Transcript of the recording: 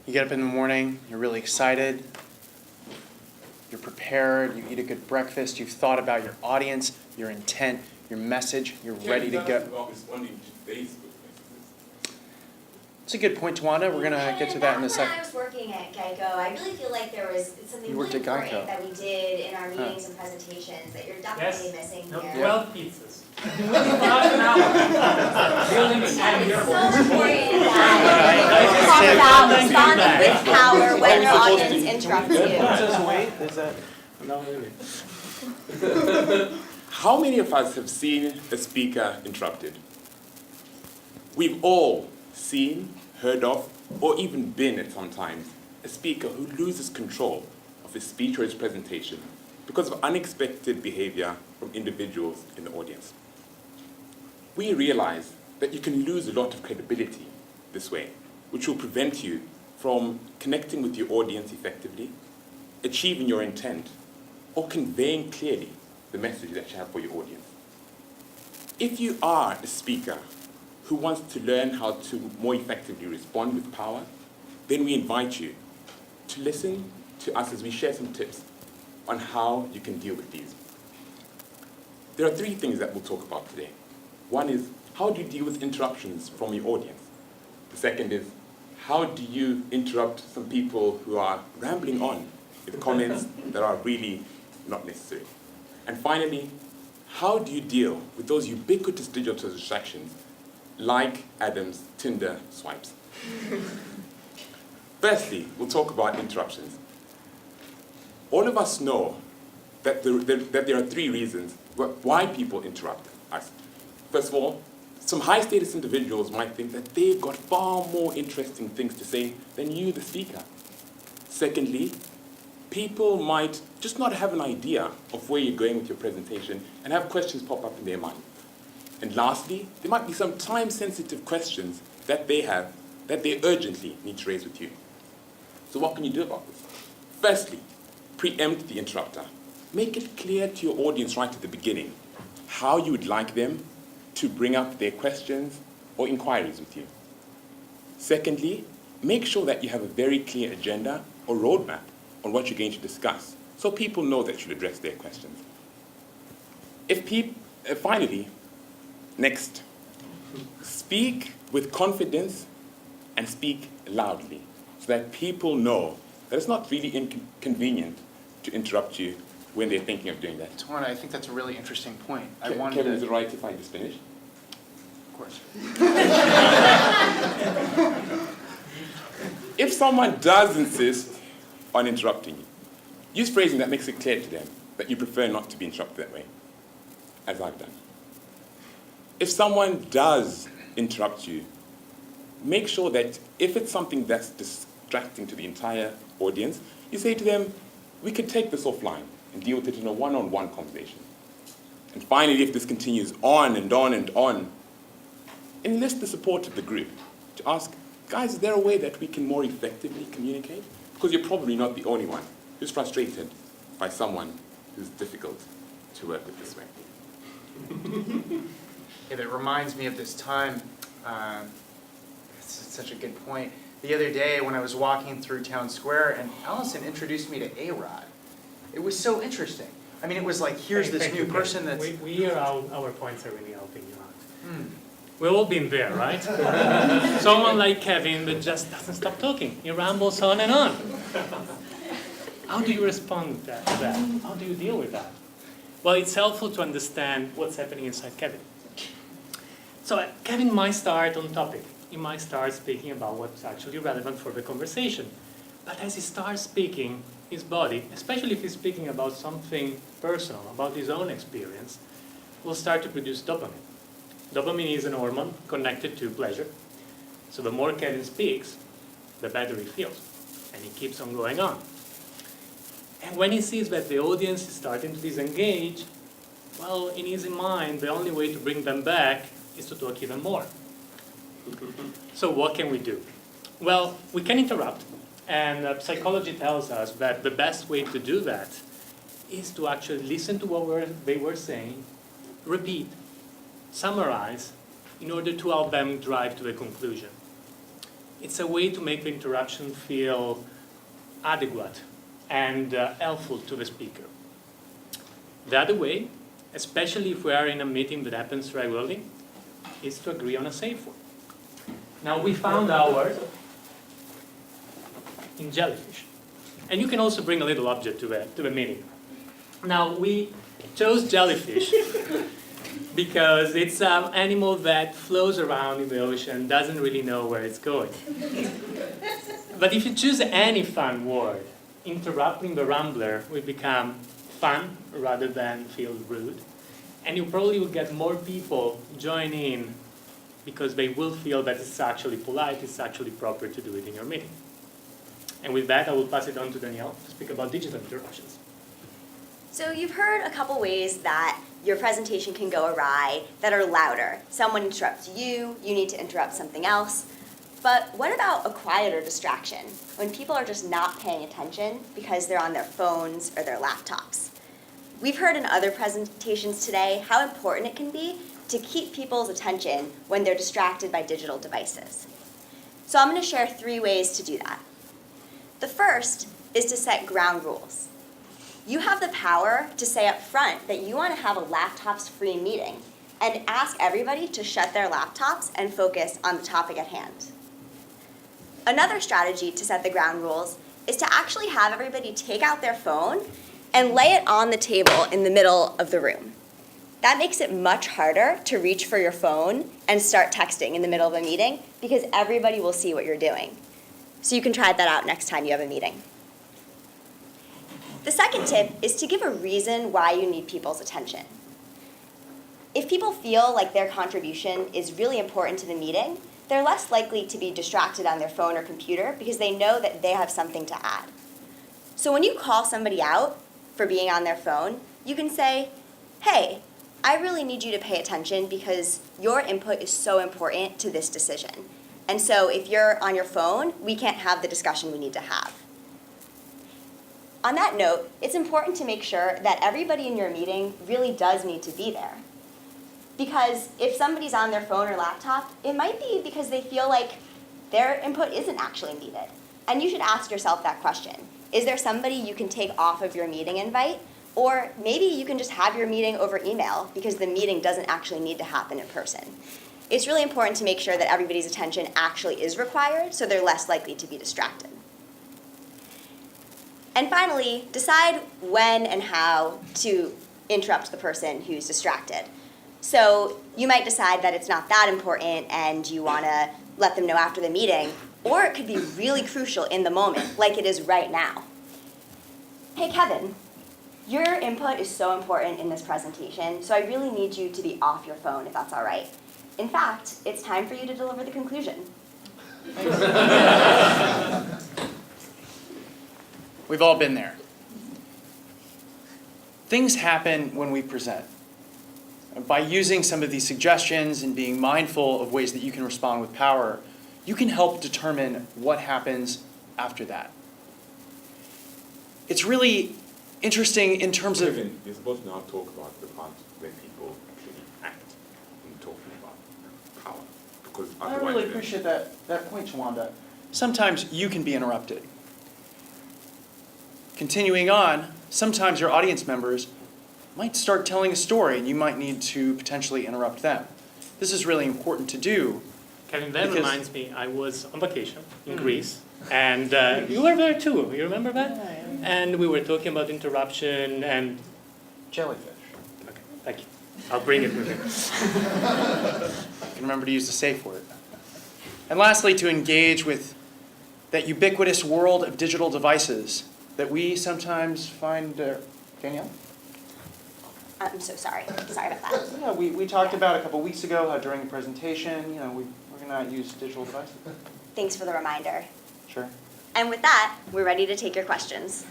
You get up in the morning, you're really excited, you're prepared, you eat a good breakfast, you've thought about your audience, your intent, your message, you're ready to go. Responding to Facebook messages. It's a good point, Tawanda. We're going to get to that in a second. When I was working at Geico, I really feel like there was something really important that we did in our meetings and presentations that you're definitely missing No, here. 12 pizzas. Half an hour. Building It's a so year. important that you talk about responding with power when your audience interrupts you. Just wait. Is that? No, really. How many of us have seen a speaker interrupted? We've all seen, heard of, or even been at some times a speaker who loses control of his speech or his presentation because of unexpected behavior from individuals in the audience. We realize that you can lose a lot of credibility this way, which will prevent you from connecting with your audience effectively, achieving your intent, or conveying clearly the message that you have for your audience. If you are a speaker who wants to learn how to more effectively respond with power, then we invite you to listen to us as we share some tips on how you can deal with these. There are 3 things that we'll talk about today. One is, how do you deal with interruptions from your audience? The second is, how do you interrupt some people who are rambling on with comments that are really not necessary? And finally, how do you deal with those ubiquitous digital distractions like Adam's Tinder swipes? Firstly, we'll talk about interruptions. All of us know that there are 3 reasons why people interrupt us. First of all, some high-status individuals might think that they've got far more interesting things to say than you, the speaker. Secondly, people might just not have an idea of where you're going with your presentation and have questions pop up in their mind. And lastly, there might be some time-sensitive questions that they have that they urgently need to raise with you. So what can you do about this? Firstly, preempt the interrupter. Make it clear to your audience right at the beginning how you would like them to bring up their questions or inquiries with you. Secondly, make sure that you have a very clear agenda or roadmap on what you're going to discuss so people know that you'll address their questions. Finally, next, speak with confidence and speak loudly so that people know that it's not really inconvenient to interrupt you when they're thinking of doing that. Tawanda, I think that's a really interesting point. Kevin, is it right if I just finish? Of course. If someone does insist on interrupting you, use phrasing that makes it clear to them that you prefer not to be interrupted that way, as I've done. If someone does interrupt you, make sure that if it's something that's distracting to the entire audience, you say to them, we could take this offline and deal with it in a one-on-one conversation. And finally, if this continues on and on and on, enlist the support of the group to ask, guys, is there a way that we can more effectively communicate? Because you're probably not the only one who's frustrated by someone who's difficult to work with this way. Yeah, that reminds me of this time. It's such a good point. The other day when I was walking through Town Square and Allison introduced me to A-Rod. It was so interesting. I mean, it was like, here's this new person that's... We hear our points are really helping you out. We've all been there, right? Someone like Kevin that just doesn't stop talking. He rambles on and on. How do you respond to that? How do you deal with that? Well, it's helpful to understand what's happening inside Kevin. So Kevin might start on topic. He might start speaking about what's actually relevant for the conversation. But as he starts speaking, his body, especially if he's speaking about something personal, about his own experience, will start to produce dopamine. Dopamine is an hormone connected to pleasure. So the more Kevin speaks, the better he feels. And he keeps on going on. And when he sees that the audience is starting to disengage, well, in his mind, the only way to bring them back is to talk even more. So what can we do? Well, we can interrupt. And psychology tells us that the best way to do that is to actually listen to what they were saying, repeat, summarize, in order to help them drive to a conclusion. It's a way to make the interruption feel adequate and helpful to the speaker. The other way, especially if we are in a meeting that happens regularly, is to agree on a safe word. Now, we found ours in jellyfish. And you can also bring a little object to the meeting. Now, we chose jellyfish because it's an animal that flows around in the ocean, doesn't really know where it's going. But if you choose any fun word, interrupting the rambler will become fun rather than feel rude. And you probably will get more people join in because they will feel that it's actually polite, it's actually proper to do it in your meeting. And with that, I will pass it on to Danielle to speak about digital interruptions. So you've heard a couple ways that your presentation can go awry that are louder. Someone interrupts you, you need to interrupt something else. But what about a quieter distraction, when people are just not paying attention because they're on their phones or their laptops? We've heard in other presentations today how important it can be to keep people's attention when they're distracted by digital devices. So I'm going to share 3 ways to do that. The first is to set ground rules. You have the power to say up front that you want to have a laptops-free meeting and ask everybody to shut their laptops and focus on the topic at hand. Another strategy to set the ground rules is to actually have everybody take out their phone and lay it on the table in the middle of the room. That makes it much harder to reach for your phone and start texting in the middle of a meeting because everybody will see what you're doing. So you can try that out next time you have a meeting. The second tip is to give a reason why you need people's attention. If people feel like their contribution is really important to the meeting, they're less likely to be distracted on their phone or computer because they know that they have something to add. So when you call somebody out for being on their phone, you can say, hey, I really need you to pay attention because your input is so important to this decision. And so if you're on your phone, we can't have the discussion we need to have. On that note, it's important to make sure that everybody in your meeting really does need to be there. Because if somebody's on their phone or laptop, it might be because they feel like their input isn't actually needed. And you should ask yourself that question. Is there somebody you can take off of your meeting invite? Or maybe you can just have your meeting over email because the meeting doesn't actually need to happen in person. It's really important to make sure that everybody's attention actually is required so they're less likely to be distracted. And finally, decide when and how to interrupt the person who's distracted. So you might decide that it's not that important and you want to let them know after the meeting, or it could be really crucial in the moment, like it is right now. Hey, Kevin, your input is so important in this presentation, so I really need you to be off your phone, if that's all right. In fact, it's time for you to deliver the conclusion. We've all been there. Things happen when we present. By using some of these suggestions and being mindful of ways that you can respond with power, you can help determine what happens after that. It's really interesting in terms of... Kevin, you're supposed to now talk about the part where people actually act in talking about power. Because I otherwise really appreciate that point, Tawanda. Sometimes you can be interrupted. Continuing on, sometimes your audience members might start telling a story and you might need to potentially interrupt them. This is really important to do. Kevin, that reminds me, I was on vacation in Greece, and you were there too, you remember that? Yeah. And we were talking about interruption and... Jellyfish. Okay, thank you. I'll bring it with me. You can remember to use the safe word. And lastly, to engage with that ubiquitous world of digital devices that we sometimes find... Danielle? I'm so sorry. Sorry about that. Yeah, we talked about a couple weeks ago how during the presentation, we're going to use digital devices. Thanks for the reminder. Sure. And with that, we're ready to take your questions.